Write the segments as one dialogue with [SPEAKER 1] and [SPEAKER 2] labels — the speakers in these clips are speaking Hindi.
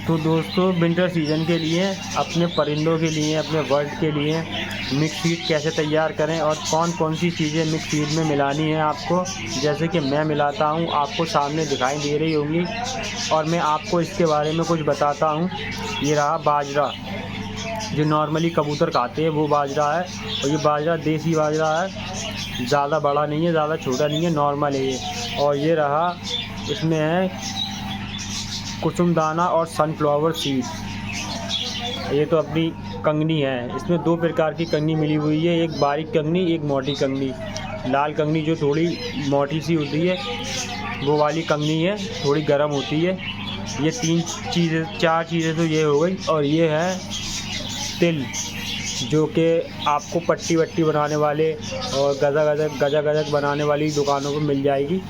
[SPEAKER 1] तो दोस्तों विंटर सीज़न के लिए अपने परिंदों के लिए, अपने बर्ड के लिए मिक्स फीड कैसे तैयार करें और कौन कौन सी चीज़ें मिक्स फीड में मिलानी है आपको, जैसे कि मैं मिलाता हूँ, आपको सामने दिखाई दे रही होंगी। और मैं आपको इसके बारे में कुछ बताता हूँ। ये रहा बाजरा, जो नॉर्मली कबूतर खाते हैं वो बाजरा है। और ये बाजरा देसी बाजरा है, ज़्यादा बड़ा नहीं है, ज़्यादा छोटा नहीं है, नॉर्मल है ये। और ये रहा, इसमें है कुसुम दाना और सनफ्लावर सीड। ये तो अपनी कंगनी है। इसमें दो प्रकार की कंगनी मिली हुई है, एक बारीक कंगनी, एक मोटी कंगनी। लाल कंगनी जो थोड़ी मोटी सी होती है वो वाली कंगनी है, थोड़ी गर्म होती है। ये चार चीज़ें तो ये हो गई। और ये है तिल, जो कि आपको पट्टी वट्टी बनाने वाले और गजा बनाने वाली दुकानों पर मिल जाएगी।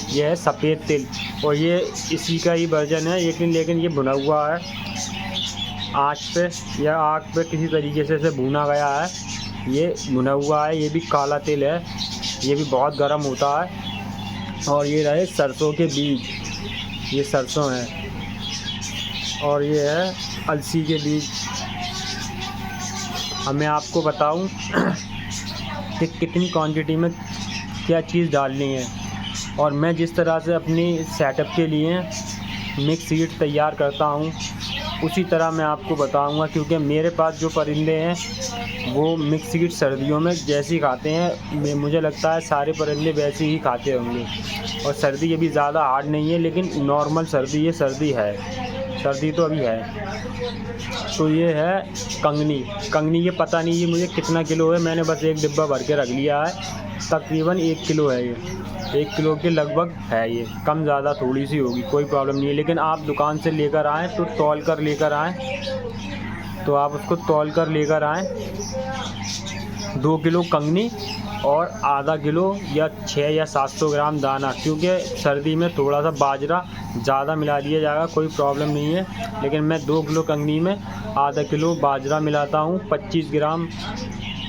[SPEAKER 1] ये है सफ़ेद तिल, और ये इसी का ही वर्जन है, लेकिन ये भुना हुआ है आँच पे या आग पे, किसी तरीके से इसे भुना गया है। ये भुना हुआ है। ये भी काला तिल है, ये भी बहुत गर्म होता है। और ये रहे सरसों के बीज, ये सरसों है। और ये है अलसी के बीज। अब मैं आपको बताऊं कि कितनी क्वांटिटी में क्या चीज़ डालनी है। और मैं जिस तरह से अपनी सेटअप के लिए मिक्स सीड तैयार करता हूं, उसी तरह मैं आपको बताऊंगा, क्योंकि मेरे पास जो परिंदे हैं वो मिक्स सीड सर्दियों में जैसे ही खाते हैं, मुझे लगता है सारे परिंदे वैसे ही खाते होंगे। और सर्दी ये भी ज़्यादा हार्ड नहीं है, लेकिन नॉर्मल सर्दी, ये सर्दी है, सर्दी तो अभी है। तो ये है कंगनी। ये पता नहीं ये मुझे कितना किलो है, मैंने बस एक डिब्बा भर के रख लिया है। तकरीबन 1 किलो है ये, 1 किलो के लगभग है ये। कम ज़्यादा थोड़ी सी होगी, कोई प्रॉब्लम नहीं है। लेकिन आप दुकान से लेकर आएँ तो तौल कर लेकर आएँ, तो आप उसको तौल कर लेकर आएँ। 2 किलो कंगनी और आधा किलो या 600 या 700 ग्राम दाना, क्योंकि सर्दी में थोड़ा सा बाजरा ज़्यादा मिला दिया जाएगा, कोई प्रॉब्लम नहीं है। लेकिन मैं 2 किलो कंगनी में आधा किलो बाजरा मिलाता हूँ, 25 ग्राम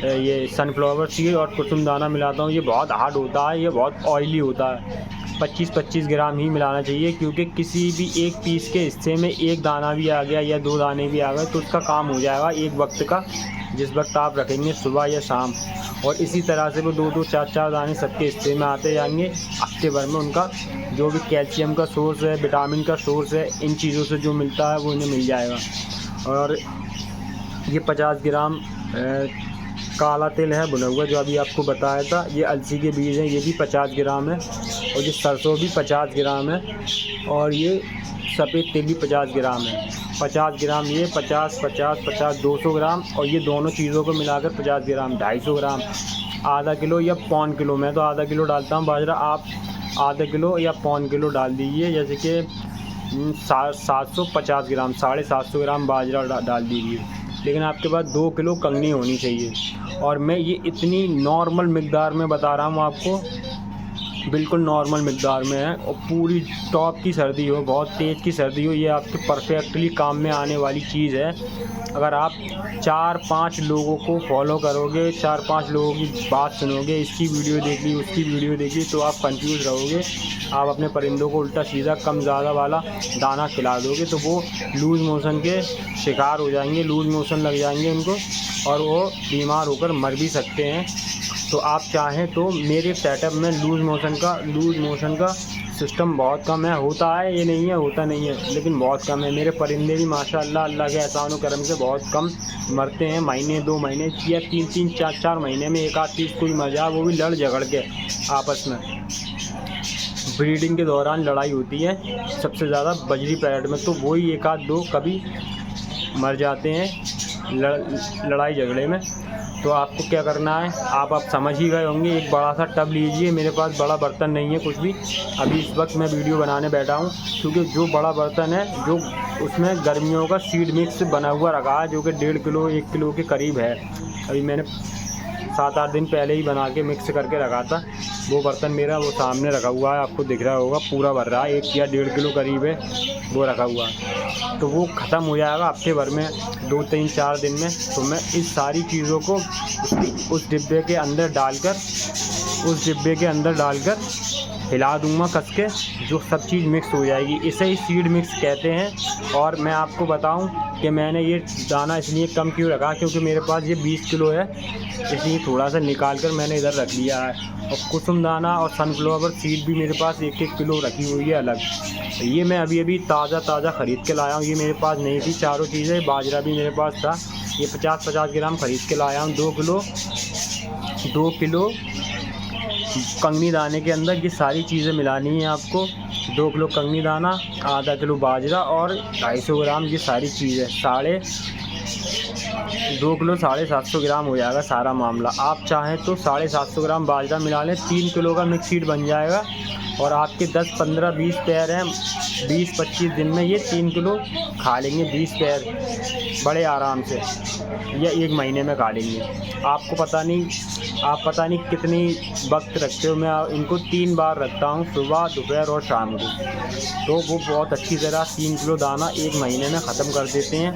[SPEAKER 1] ये सनफ्लावर सीड और कुसुम दाना मिलाता हूँ। ये बहुत हार्ड होता है, ये बहुत ऑयली होता है। 25-25 ग्राम ही मिलाना चाहिए, क्योंकि किसी भी एक पीस के हिस्से में एक दाना भी आ गया या 2 दाने भी आ गए तो उसका काम हो जाएगा एक वक्त का, जिस वक्त आप रखेंगे सुबह या शाम। और इसी तरह से वो 2-2, 4-4 दाने सबके हिस्से में आते जाएंगे। हफ्ते भर में उनका जो भी कैल्शियम का सोर्स है, विटामिन का सोर्स है, इन चीज़ों से जो मिलता है वो इन्हें मिल जाएगा। और ये 50 ग्राम काला तिल है भुना हुआ, जो अभी आपको बताया था। ये अलसी के बीज हैं, ये भी 50 ग्राम है। और ये सरसों भी 50 ग्राम है। और ये सफ़ेद तिल भी 50 ग्राम है। 50 ग्राम ये, 50 200 ग्राम। और ये दोनों चीज़ों को मिलाकर 50 ग्राम, 250 ग्राम, आधा किलो या पौन किलो। मैं तो आधा किलो डालता हूँ बाजरा, आप आधा किलो या पौन किलो डाल दीजिए। जैसे कि 750 ग्राम, 750 ग्राम बाजरा डाल दीजिए। लेकिन आपके पास 2 किलो कंगनी होनी चाहिए। और मैं ये इतनी नॉर्मल मिक़दार में बता रहा हूँ आपको, बिल्कुल नॉर्मल मिक़दार में है। और पूरी टॉप की सर्दी हो, बहुत तेज़ की सर्दी हो, ये आपके परफेक्टली काम में आने वाली चीज़ है। अगर आप 4-5 लोगों को फॉलो करोगे, 4-5 लोगों की बात सुनोगे, इसकी वीडियो देख ली, उसकी वीडियो देख ली, तो आप कंफ्यूज रहोगे। आप अपने परिंदों को उल्टा सीधा कम ज़्यादा वाला दाना खिला दोगे तो वो लूज़ मोशन के शिकार हो जाएंगे, लूज़ मोशन लग जाएंगे उनको, और वो बीमार होकर मर भी सकते हैं। तो आप चाहें तो मेरे सेटअप में लूज़ मोशन का सिस्टम बहुत कम है। होता है, ये नहीं है होता नहीं है, लेकिन बहुत कम है। मेरे परिंदे भी माशाअल्लाह अल्लाह के एहसान करम से बहुत कम मरते हैं। महीने 2 महीने या 3-3 4-4 महीने में एक आध चीज़ कोई मर जाए, वो भी लड़ झगड़ के आपस में। ब्रीडिंग के दौरान लड़ाई होती है सबसे ज़्यादा बजरी पैरेट में, तो वही एक आध दो कभी मर जाते हैं लड़ाई झगड़े में। तो आपको क्या करना है, आप समझ ही गए होंगे। एक बड़ा सा टब लीजिए, मेरे पास बड़ा बर्तन नहीं है कुछ भी, अभी इस वक्त मैं वीडियो बनाने बैठा हूँ, क्योंकि जो बड़ा बर्तन है जो उसमें गर्मियों का सीड मिक्स बना हुआ रखा है, जो कि 1.5 किलो 1 किलो के करीब है। अभी मैंने 7-8 दिन पहले ही बना के मिक्स करके रखा था। वो बर्तन मेरा वो सामने रखा हुआ है, आपको दिख रहा होगा, पूरा भर रहा है, 1 या 1.5 किलो करीब है वो रखा हुआ है। तो वो ख़त्म हो जाएगा हफ्ते भर में, 2-3-4 दिन में। तो मैं इस सारी चीज़ों को उस डिब्बे के अंदर डालकर हिला दूंगा कस के, जो सब चीज़ मिक्स हो जाएगी। इसे ही सीड मिक्स कहते हैं। और मैं आपको बताऊं कि मैंने ये दाना इसलिए कम क्यों रखा, क्योंकि मेरे पास ये 20 किलो है, इसलिए थोड़ा सा निकाल कर मैंने इधर रख लिया है। और कुसुम दाना और सनफ्लावर सीड भी मेरे पास 1-1 किलो रखी हुई है अलग। ये मैं अभी ताज़ा ख़रीद के लाया हूँ, ये मेरे पास नहीं थी चारों चीज़ें। बाजरा भी मेरे पास था, ये 50-50 ग्राम ख़रीद के लाया हूँ। 2 किलो कंगनी दाने के अंदर ये सारी चीज़ें मिलानी है आपको। 2 किलो कंगनी दाना, आधा किलो बाजरा और 250 ग्राम ये सारी चीज़ें। 2 किलो 750 ग्राम हो जाएगा सारा मामला। आप चाहें तो 750 ग्राम बाजरा मिला लें, 3 किलो का मिक्स सीड बन जाएगा। और आपके 10, 15, 20 पैर हैं, 20-25 दिन में ये 3 किलो खा लेंगे। 20 पैर बड़े आराम से, या 1 महीने में खा लेंगे। आपको आप पता नहीं कितनी वक्त रखते हो। मैं इनको 3 बार रखता हूँ, सुबह, दोपहर और शाम को। तो वो बहुत अच्छी तरह 3 किलो दाना 1 महीने में ख़त्म कर देते हैं।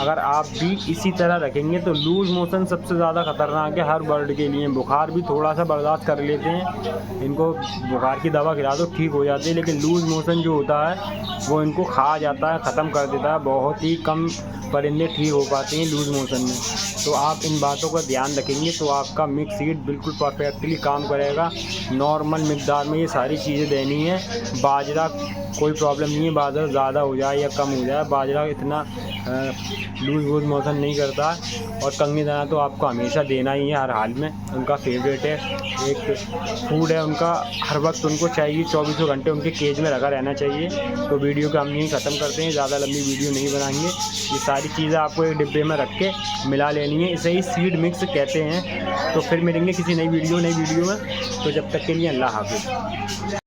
[SPEAKER 1] अगर आप भी इसी तरह रखेंगे तो लूज़ मोशन सबसे ज़्यादा ख़तरनाक है हर बर्ड के लिए। बुखार भी थोड़ा सा बर्दाश्त कर लेते हैं, इनको बुखार की दवा खिला दो ठीक हो जाती है, लेकिन लूज़ मोशन जो होता है वो इनको खा जाता है, ख़त्म कर देता है। बहुत ही कम परिंदे ठीक हो पाते हैं लूज़ मोशन में। तो आप इन बातों का ध्यान रखेंगे तो आपका मिक्स सीड बिल्कुल परफेक्टली काम करेगा। नॉर्मल मिकदार में ये सारी चीज़ें देनी है। बाजरा कोई प्रॉब्लम नहीं है, बाजरा ज़्यादा हो जाए या कम हो जाए, बाजरा इतना लूज़ मोशन नहीं करता। और कंगनी दाना तो आपको हमेशा देना ही है, हर हाल में। उनका फेवरेट है, एक फूड है उनका, हर वक्त उनको चाहिए। 24 घंटे उनके केज में रखा रहना चाहिए। तो वीडियो को हम यहीं ख़त्म करते हैं, ज़्यादा लंबी वीडियो नहीं बनाएंगे। ये सारी चीज़ें आपको एक डिब्बे में रख के मिला लेनी है, इसे ही सीड मिक्स कहते हैं। तो फिर मिलेंगे किसी नई वीडियो में। तो जब तक के लिए अल्लाह हाफ़िज़।